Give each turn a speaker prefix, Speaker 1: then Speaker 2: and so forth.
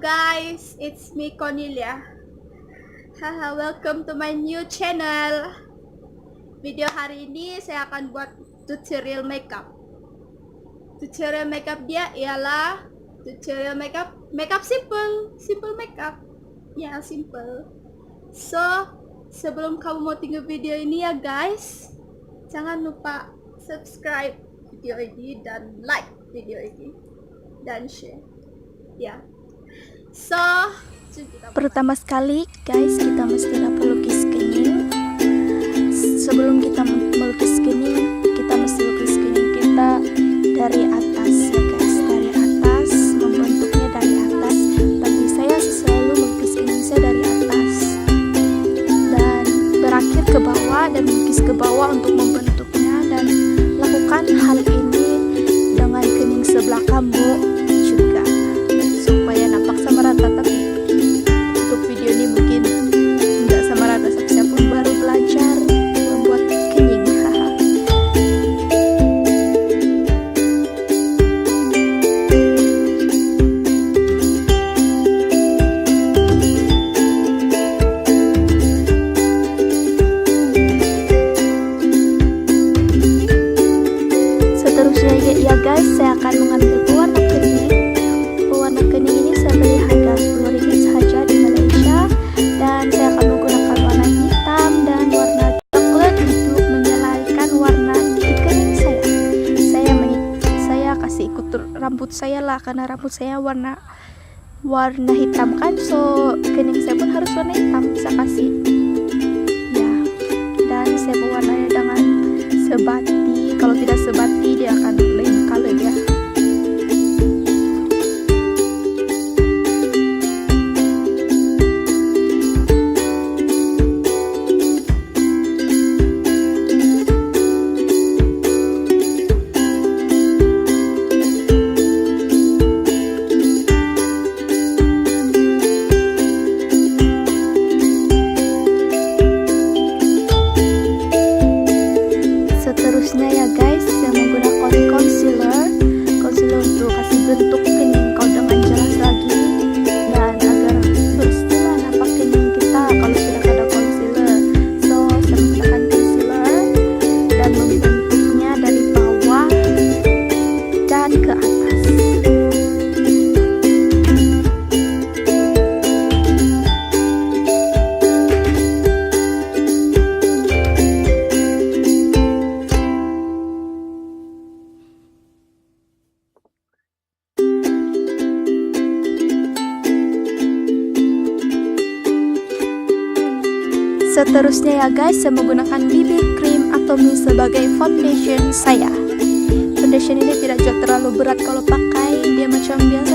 Speaker 1: guys, it's me Cornelia. Haha, welcome to my new channel. Video hari ini saya akan buat tutorial makeup. Tutorial makeup dia ialah tutorial makeup simple makeup. Ya, simple. So, sebelum kamu mau tengok video ini ya guys, jangan lupa subscribe video ini dan like video ini dan share. Ya. So,
Speaker 2: pertama sekali guys, kita mesti dapat lukis kening. Sebelum kita melukis kening, kita mesti lukis kening kita dari atas ya guys, dari atas, membentuknya dari atas. Bagi saya selalu melukis kening saya dari atas dan berakhir ke bawah dan melukis ke bawah untuk membentuknya, dan lakukan hal ini dengan kening sebelah kamu juga supaya nampak sama rata. Tapi untuk video ini mungkin nggak sama rata, saya pun baru belajar membuat kening. Seterusnya ya guys, saya akan mengambil pewarna kening. Pewarna kening ini saya beli harga Rp10 saja di Malaysia, dan saya akan menggunakan warna hitam dan warna coklat untuk menyelaikan warna di kening saya. Saya kasih ikut rambut saya lah, karena rambut saya warna hitam kan, so kening saya pun harus warna hitam. Saya kasih ya, dan saya mewarnanya dengan sebati. Kalau tidak sebati dia akan lain color ya. Seterusnya ya guys, saya menggunakan concealer untuk kasih bentuk kening kau dengan jelas lagi, dan agar bersila nampak kening kita kalau tidak ada concealer. So, saya menggunakan concealer dan membentuknya dari bawah dan ke atas. Seterusnya ya guys, saya menggunakan BB cream atau mist sebagai foundation saya. Foundation ini tidak terlalu berat kalau pakai, dia macam biasa